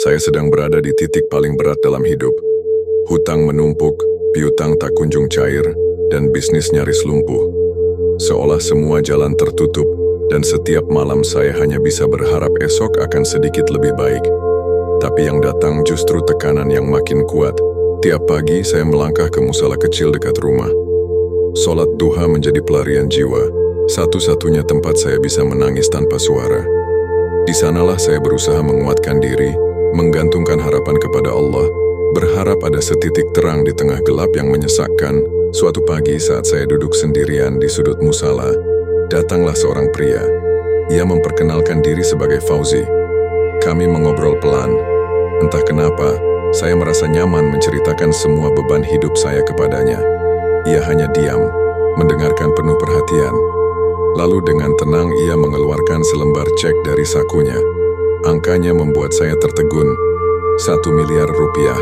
Saya sedang berada di titik paling berat dalam hidup. Hutang menumpuk, piutang tak kunjung cair, dan bisnis nyaris lumpuh. Seolah semua jalan tertutup, dan setiap malam saya hanya bisa berharap esok akan sedikit lebih baik. Tapi yang datang justru tekanan yang makin kuat. Tiap pagi saya melangkah ke musala kecil dekat rumah. Sholat duha menjadi pelarian jiwa, satu-satunya tempat saya bisa menangis tanpa suara. Di sanalah saya berusaha menguatkan diri, menggantungkan harapan kepada Allah, berharap ada setitik terang di tengah gelap yang menyesakkan. Suatu pagi saat saya duduk sendirian di sudut musala, datanglah seorang pria. Ia memperkenalkan diri sebagai Fauzi. Kami mengobrol pelan. Entah kenapa, saya merasa nyaman menceritakan semua beban hidup saya kepadanya. Ia hanya diam, mendengarkan penuh perhatian. Lalu dengan tenang ia mengeluarkan selembar cek dari sakunya. Angkanya membuat saya tertegun. 1 miliar rupiah.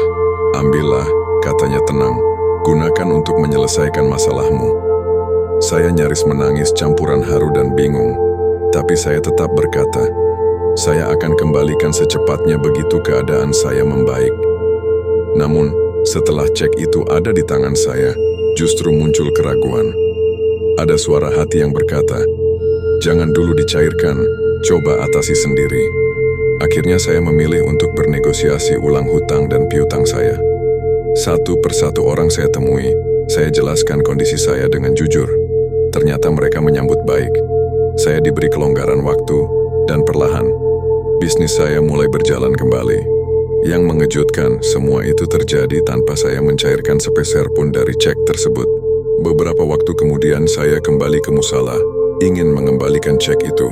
Ambillah, katanya tenang. Gunakan untuk menyelesaikan masalahmu. Saya nyaris menangis campuran haru dan bingung. Tapi saya tetap berkata, saya akan kembalikan secepatnya begitu keadaan saya membaik. Namun, setelah cek itu ada di tangan saya, justru muncul keraguan. Ada suara hati yang berkata, jangan dulu dicairkan, coba atasi sendiri. Akhirnya saya memilih untuk bernegosiasi ulang hutang dan piutang saya. Satu persatu orang saya temui, saya jelaskan kondisi saya dengan jujur. Ternyata mereka menyambut baik. Saya diberi kelonggaran waktu, dan perlahan, bisnis saya mulai berjalan kembali. Yang mengejutkan, semua itu terjadi tanpa saya mencairkan sepeser pun dari cek tersebut. Beberapa waktu kemudian saya kembali ke musala, ingin mengembalikan cek itu,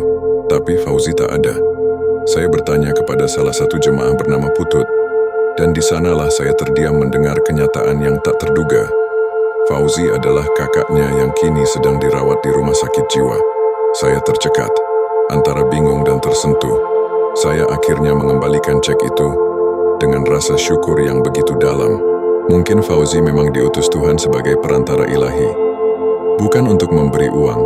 tapi Fauzi tak ada. Saya bertanya kepada salah satu jemaah bernama Putut, dan di sanalah saya terdiam mendengar kenyataan yang tak terduga. Fauzi adalah kakaknya yang kini sedang dirawat di rumah sakit jiwa. Saya tercekat, antara bingung dan tersentuh. Saya akhirnya mengembalikan cek itu dengan rasa syukur yang begitu dalam. Mungkin Fauzi memang diutus Tuhan sebagai perantara ilahi. Bukan untuk memberi uang,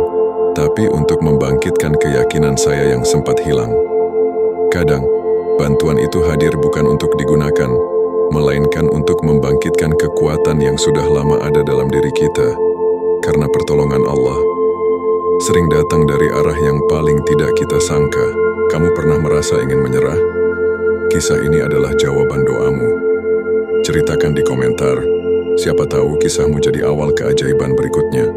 tapi untuk membangkitkan keyakinan saya yang sempat hilang. Kadang, bantuan itu hadir bukan untuk digunakan, melainkan untuk membangkitkan kekuatan yang sudah lama ada dalam diri kita. Karena pertolongan Allah sering datang dari arah yang paling tidak kita sangka. Kamu pernah merasa ingin menyerah? Kisah ini adalah jawaban doamu. Ceritakan di komentar, siapa tahu kisahmu jadi awal keajaiban berikutnya.